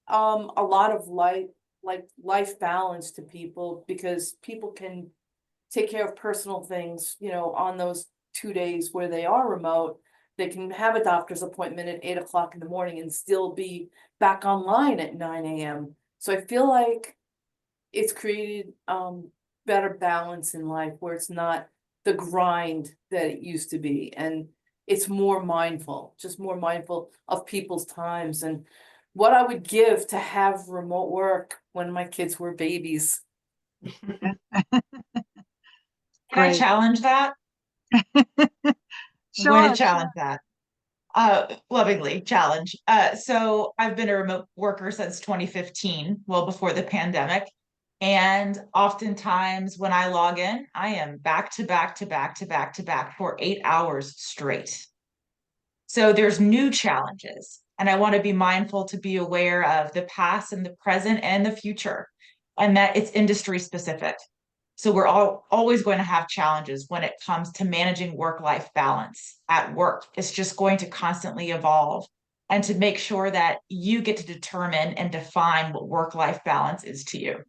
a lot of life balance to people, because people can take care of personal things, on those 2 days where they are remote. They can have a doctor's appointment at 8 o'clock in the morning and still be back online at 9 a.m. So I feel like it's created better balance in life where it's not the grind that it used to be, and it's more mindful, just more mindful of people's times and what I would give to have remote work when my kids were babies. Can I Great. challenge that? I'm going Sure, to challenge that. Lovingly challenge. So I've been a remote worker since 2015, well before the pandemic. And oftentimes when I log in, I am back to back to back to back to back for 8 hours straight. So there's new challenges, and I want to be mindful to be aware of the past and the present and the future, and that it's industry specific. So we're all always going to have challenges when it comes to managing work-life balance at work. It's just going to constantly evolve. And to make sure that you get to determine and define what work-life balance is to you.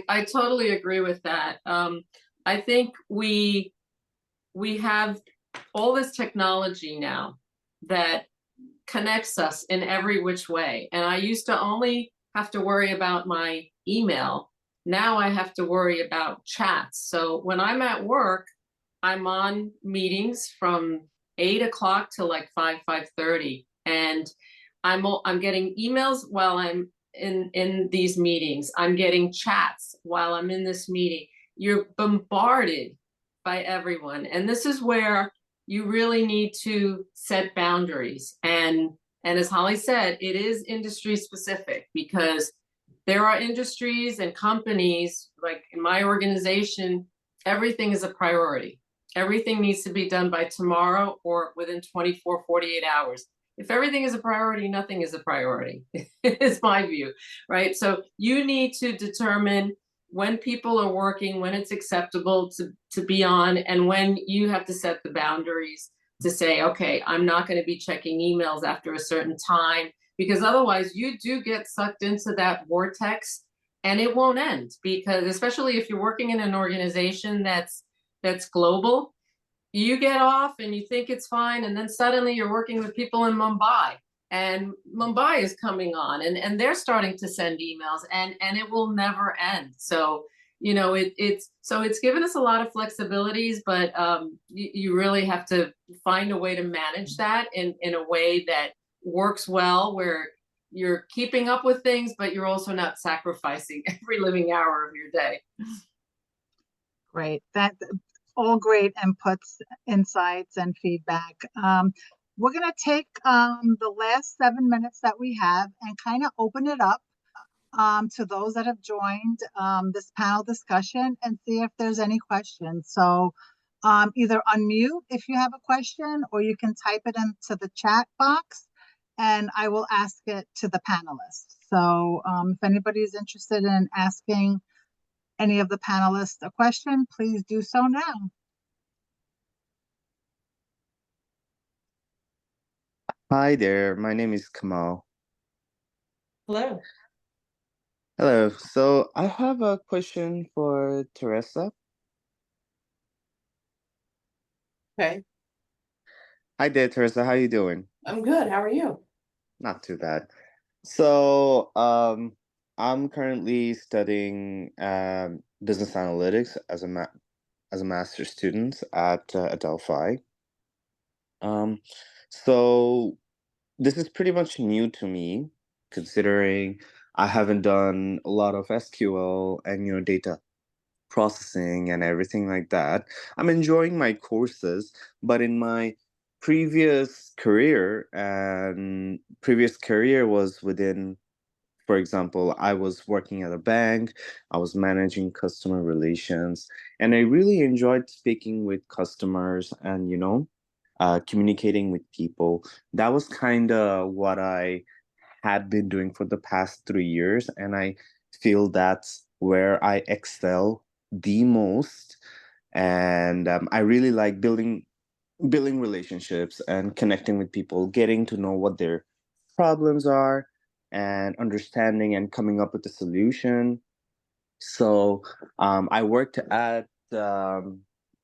I totally agree with that. I think we have all this technology now that connects us in every which way. And I used to only have to worry about my email. Now I have to worry about chats. So when I'm at work, I'm on meetings from 8 o'clock to like 5:30. And I'm getting emails while I'm in these meetings. I'm getting chats while I'm in this meeting. You're bombarded by everyone. And this is where you really need to set boundaries. And as Holly said, it is industry specific, because there are industries and companies, like in my organization, everything is a priority. Everything needs to be done by tomorrow or within 24, 48 hours. If everything is a priority, nothing is a priority, is my view, right? So you need to determine when people are working, when it's acceptable to be on, and when you have to set the boundaries to say, okay, I'm not going to be checking emails after a certain time, because otherwise you do get sucked into that vortex and it won't end. Because especially if you're working in an organization that's global, you get off and you think it's fine, and then suddenly you're working with people in Mumbai, and Mumbai is coming on, and they're starting to send emails, and it will never end. So it's given us a lot of flexibilities, but you really have to find a way to manage that in a way that works well, where you're keeping up with things, but you're also not sacrificing every living hour of your day. great. That all great inputs, insights, and feedback. We're going to take the last 7 minutes that we have and kind of open it up to those that have joined this panel discussion and see if there's any questions. So either unmute if you have a question, or you can type it into the chat box and I will ask it to the panelists. So if anybody is interested in asking any of the panelists a question, please do so now. Hi there, my name is Kamal. Hello. Hello, so I have a question for Teresa. Okay, Hi there, Teresa, how you doing? I'm good. How are you? Not too bad. So, I'm currently studying business analytics as a master's student at Adelphi. Um, so this is pretty much new to me, considering I haven't done a lot of SQL and data processing and everything like that. I'm enjoying my courses, but in my previous career was within, for example, I was working at a bank, I was managing customer relations, and I really enjoyed speaking with customers and, communicating with people. That was kind of what I had been doing for the past 3 years, and I feel that's where I excel the most. And I really like building relationships and connecting with people, getting to know what their problems are, and understanding and coming up with a solution. So I worked at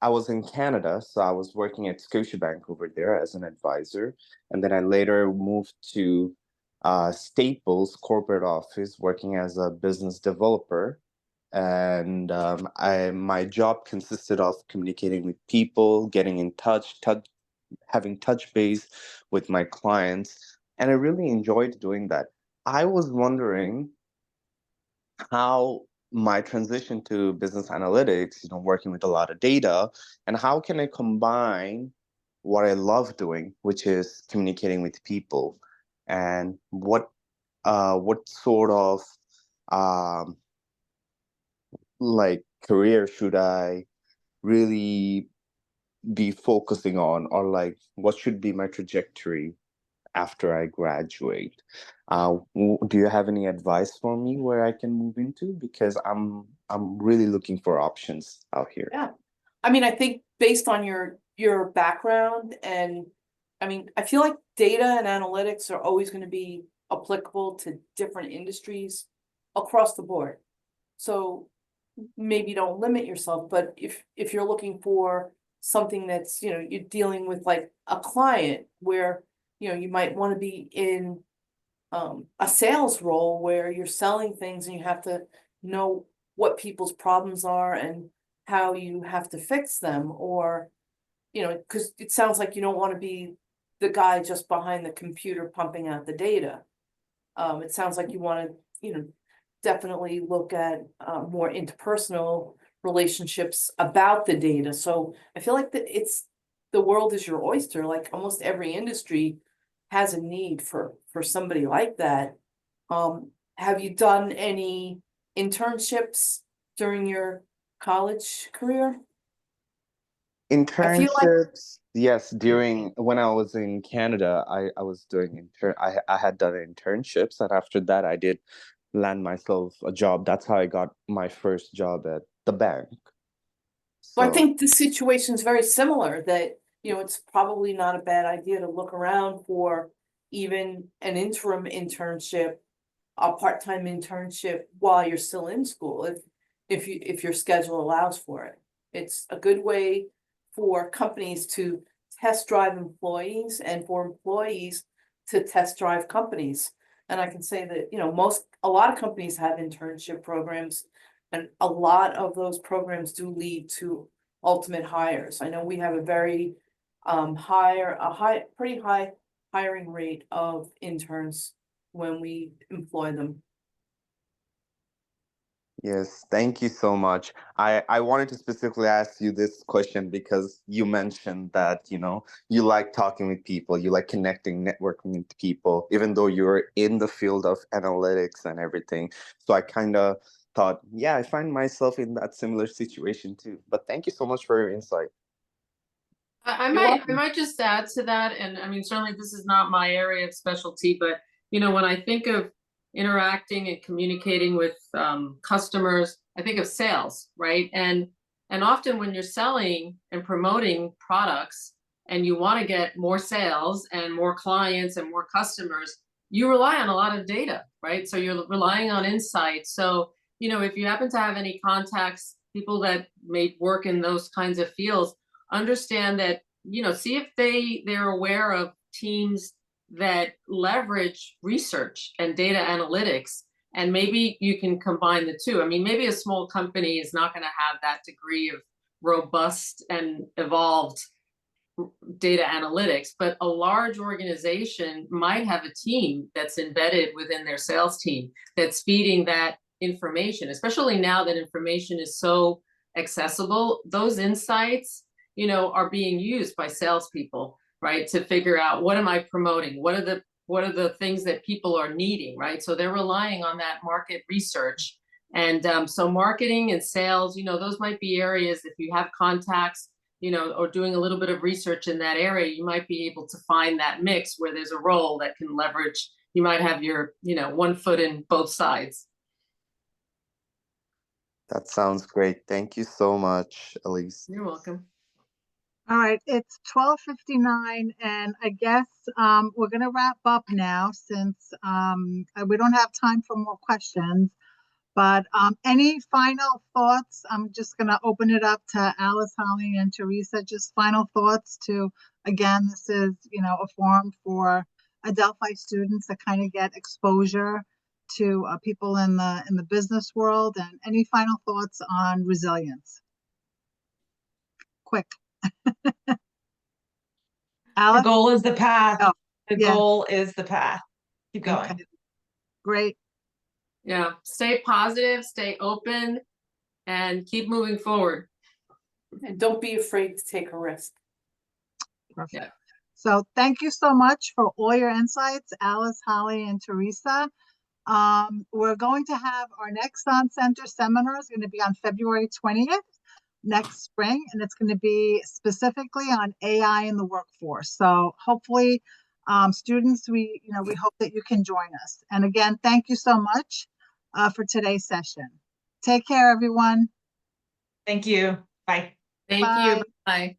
I was in Canada, so I was working at Scotiabank over there as an advisor. And then I later moved to Staples corporate office working as a business developer. And my job consisted of communicating with people, getting in touch, having touch base with my clients. And I really enjoyed doing that. I was wondering how my transition to business analytics, working with a lot of data, and how can I combine what I love doing, which is communicating with people, and what sort of um, like career should I really be focusing on, or like what should be my trajectory after I graduate. Do you have any advice for me where I can move into? Because I'm really looking for options out here. Yeah. I mean, I think based on your background, and I mean, I feel like data and analytics are always going to be applicable to different industries across the board. So maybe don't limit yourself, but if you're looking for something that's, you're dealing with like a client where, you might want to be in a sales role where you're selling things and you have to know what people's problems are and how you have to fix them, or, because it sounds like you don't want to be the guy just behind the computer pumping out the data. It sounds like you want to, definitely look at more interpersonal relationships about the data. So I feel like the world is your oyster. Like almost every industry has a need for somebody like that. Have you done any internships during your college career? I feel like Internships, yes, during when I was in Canada, I was doing I had done internships, and after that I did land myself a job. That's how I got my first job at the bank. So I So think the situation is very similar, that, it's probably not a bad idea to look around for even an interim internship, a part-time internship while you're still in school, if your schedule allows for it. It's a good way for companies to test drive employees and for employees to test drive companies. And I can say that, a lot of companies have internship programs, and a lot of those programs do lead to ultimate hires. I know we have a very pretty high hiring rate of interns when we employ them. yes, thank you so much. I wanted to specifically ask you this question because you mentioned that, you like talking with people, you like connecting, networking with people, even though you're in the field of analytics and everything. So I kind of thought, yeah, I find myself in that similar situation too. But thank you so much for your insight. I You're might welcome. just add to that, and I mean, certainly this is not my area of specialty, but when I think of interacting and communicating with customers, I think of sales, right? And often when you're selling and promoting products and you want to get more sales and more clients and more customers, you rely on a lot of data, right? So you're relying on insights. So, if you happen to have any contacts, people that may work in those kinds of fields, understand that, see if they're aware of teams that leverage research and data analytics, and maybe you can combine the two. I mean, maybe a small company is not going to have that degree of robust and evolved data analytics, but a large organization might have a team that's embedded within their sales team that's feeding that information, especially now that information is so accessible. Those insights, are being used by salespeople, right, to figure out, what am I promoting? What are the things that people are needing, right? So they're relying on that market research. And so marketing and sales, those might be areas, if you have contacts, or doing a little bit of research in that area, you might be able to find that mix where there's a role that can leverage. You might have your, one foot in both sides. That sounds great. Thank you so much, Elise. You're welcome. All right, it's 12:59, and I guess we're going to wrap up now since we don't have time for more questions. But any final thoughts? I'm just going to open it up to Alice, Holly, and Teresa. Just final thoughts to, again, this is, a forum for Adelphi students to kind of get exposure to people in the business world. And any final thoughts on resilience? Quick. The Alice? goal is the path. Oh, The yeah. goal is the path. Keep going. Okay. Great. Yeah, stay positive, stay open, and keep moving forward. And don't be afraid to take a risk. Perfect. Yeah. So thank you so much for all your insights, Alice, Holly, and Teresa. We're going to have our next on-center seminar is going to be on February 20th next spring, and it's going to be specifically on AI in the workforce. So hopefully, students, we hope that you can join us. And again, thank you so much for today's session. Take care, everyone. Thank you. Bye. Thank you. Bye. Bye.